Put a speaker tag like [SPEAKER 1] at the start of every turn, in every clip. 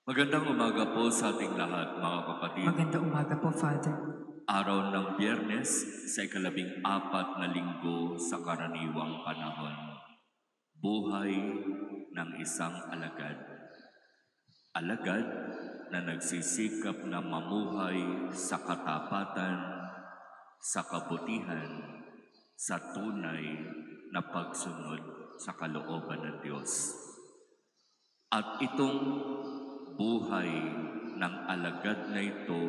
[SPEAKER 1] Magandang umaga po sa ating lahat, mga kapatid.
[SPEAKER 2] Magandang umaga po, Father.
[SPEAKER 1] Araw ng Biyernes sa ika-14 na linggo sa karaniwang panahon. Buhay ng isang alagad. Alagad na nagsisikap na mamuhay sa katapatan, sa kabutihan, sa tunay na pagsunod sa kalooban ng Diyos. At itong buhay ng alagad na ito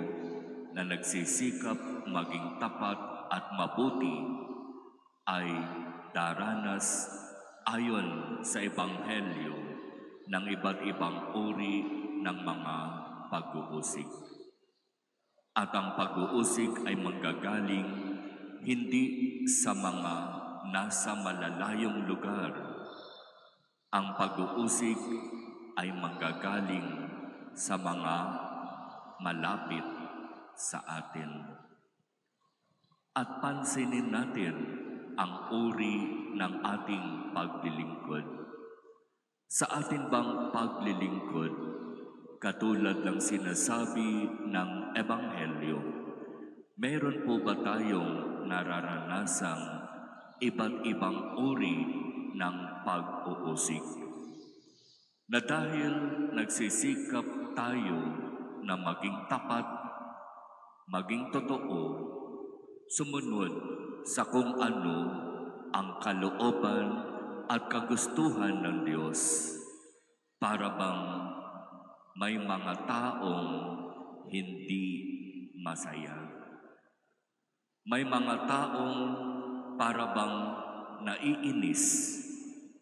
[SPEAKER 1] na nagsisikap maging tapat at mabuti ay daranas ayon sa Ebanghelyo ng iba't ibang uri ng mga pag-uusig. At ang pag-uusig ay manggagaling hindi sa mga nasa malalayong lugar. Ang pag-uusig ay manggagaling sa mga malapit sa atin. At pansinin natin ang uri ng ating paglilingkod. Sa atin bang paglilingkod, katulad ng sinasabi ng Ebanghelyo, meron po ba tayong nararanasang iba't ibang uri ng pag-uusig? Na dahil nagsisikap tayo na maging tapat, maging totoo, sumunod sa kung ano ang kalooban at kagustuhan ng Diyos, para bang may mga taong hindi masaya. May mga taong para bang naiinis,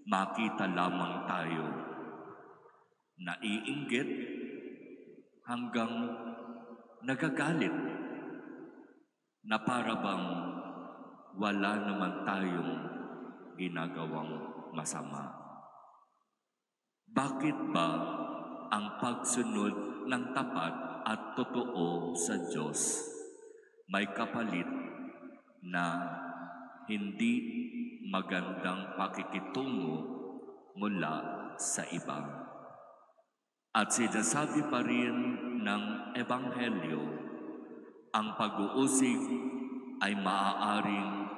[SPEAKER 1] makita lamang tayo, naiinggit hanggang nagagalit, na para bang wala naman tayong ginagawang masama. Bakit ba ang pagsunod ng tapat at totoo sa Diyos may kapalit na hindi magandang pakikitungo mula sa iba? At sinasabi pa rin ng Ebanghelyo, ang pag-uusig ay maaaring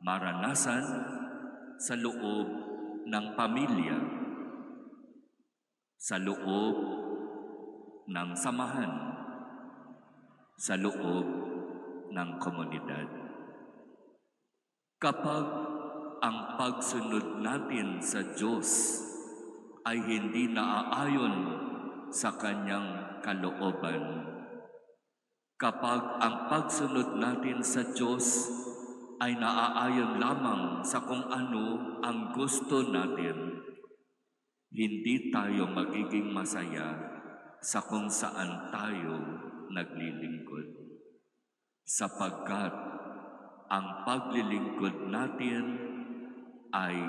[SPEAKER 1] maranasan sa loob ng pamilya, sa loob ng samahan, sa loob ng komunidad. Kapag ang pagsunod natin sa Diyos ay hindi naaayon sa Kanyang kalooban, kapag ang pagsunod natin sa Diyos ay naaayon lamang sa kung ano ang gusto natin, hindi tayo magiging masaya sa kung saan tayo naglilingkod. Sapagkat ang paglilingkod natin ay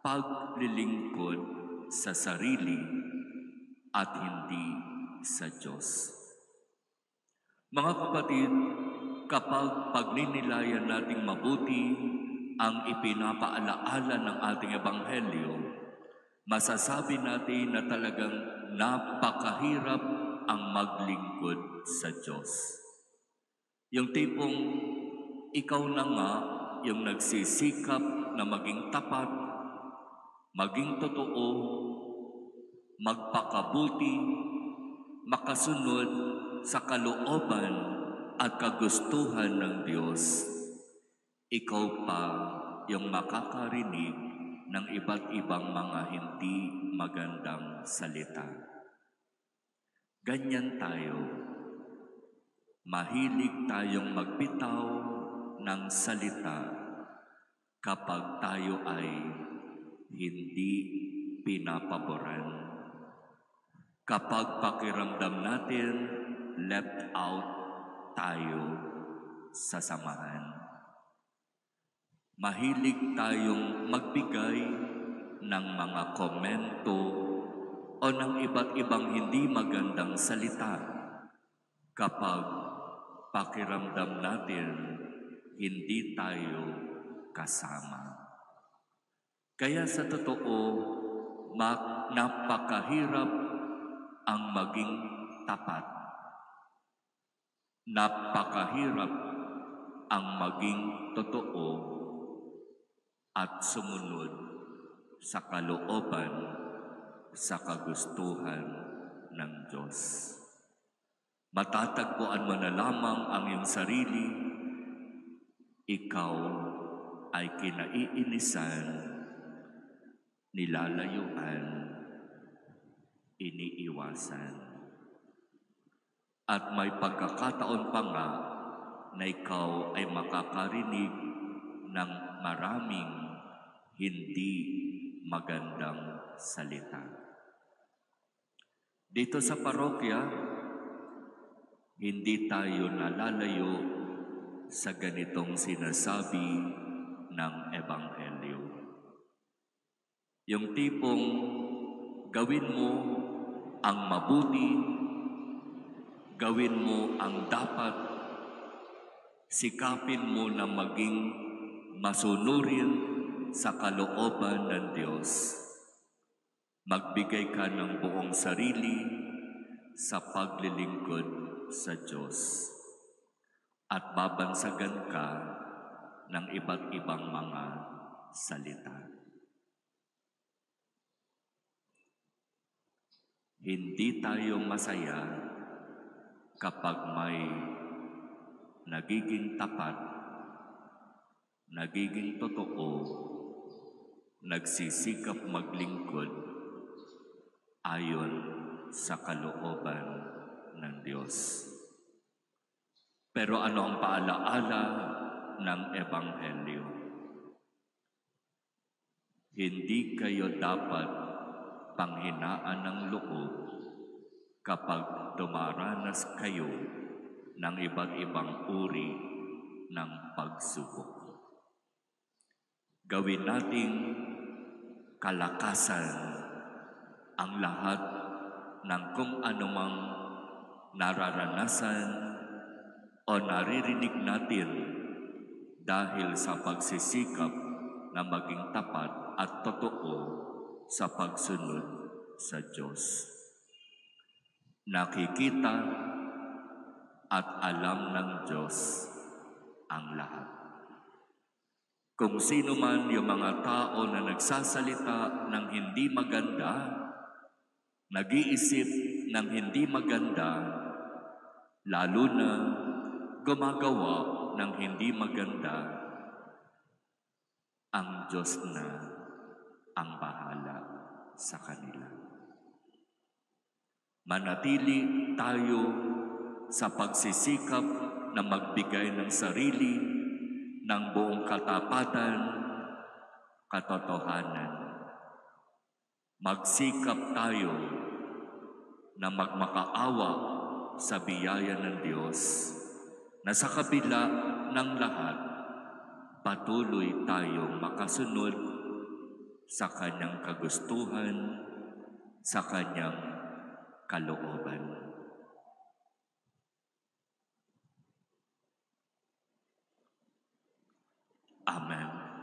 [SPEAKER 1] paglilingkod sa sarili at hindi sa Diyos. Mga kapatid, kapag pagninilayan nating mabuti ang ipinapaalaala ng ating Ebanghelyo, masasabi natin na talagang napakahirap ang maglingkod sa Diyos. Yung tipong ikaw na nga yung nagsisikap na maging tapat, maging totoo, magpakabuti, makasunod sa kalooban at kagustuhan ng Diyos. Ikaw pa yung makakarinig ng iba't ibang mga hindi magandang salita. Ganyan tayo. Mahilig tayong magbitaw ng salita kapag tayo ay hindi pinapaboran. Kapag pakiramdam natin, left out tayo sa samahan. Mahilig tayong magbigay ng mga komento o ng iba't ibang hindi magandang salita kapag pakiramdam natin hindi tayo kasama. Kaya sa totoo, napakahirap ang maging tapat. Napakahirap ang maging totoo at sumunod sa kalooban, sa kagustuhan ng Diyos. Matatagpuan mo na lamang ang iyong sarili, ikaw ay kinaiinisan, nilalayuan, iniiwasan. At may pagkakataon pa nga na ikaw ay makakarinig ng maraming hindi magandang salita. Dito sa parokya, hindi tayo nalalayo sa ganitong sinasabi ng Ebanghelyo. Yung tipong gawin mo ang mabuti, gawin mo ang dapat, sikapin mo na maging masunurin sa kalooban ng Diyos. Magbigay ka ng buong sarili sa paglilingkod sa Diyos at babansagan ka ng iba't ibang mga salita. Hindi tayo masaya kapag may nagiging tapat, nagiging totoo, nagsisikap maglingkod ayon sa kalooban ng Diyos. Pero ano ang paalaala ng Ebanghelyo? Hindi kayo dapat panghinaan ng loob kapag dumaranas kayo ng iba't ibang uri ng pagsubok. Gawin nating kalakasan ang lahat ng kung anumang nararanasan o naririnig natin dahil sa pagsisikap na maging tapat at totoo sa pagsunod sa Diyos. Nakikita at alam ng Diyos ang lahat. Kung sino man yung mga tao na nagsasalita ng hindi maganda, nag-iisip ng hindi maganda, lalo na gumagawa ng hindi maganda, ang Diyos na ang bahala sa kanila. Manatili tayo sa pagsisikap na magbigay ng sarili ng buong katapatan, katotohanan. Magsikap tayo na magmakaawa sa biyaya ng Diyos na sa kabila ng lahat, patuloy tayong makasunod sa Kanyang kagustuhan, sa Kanyang kalooban.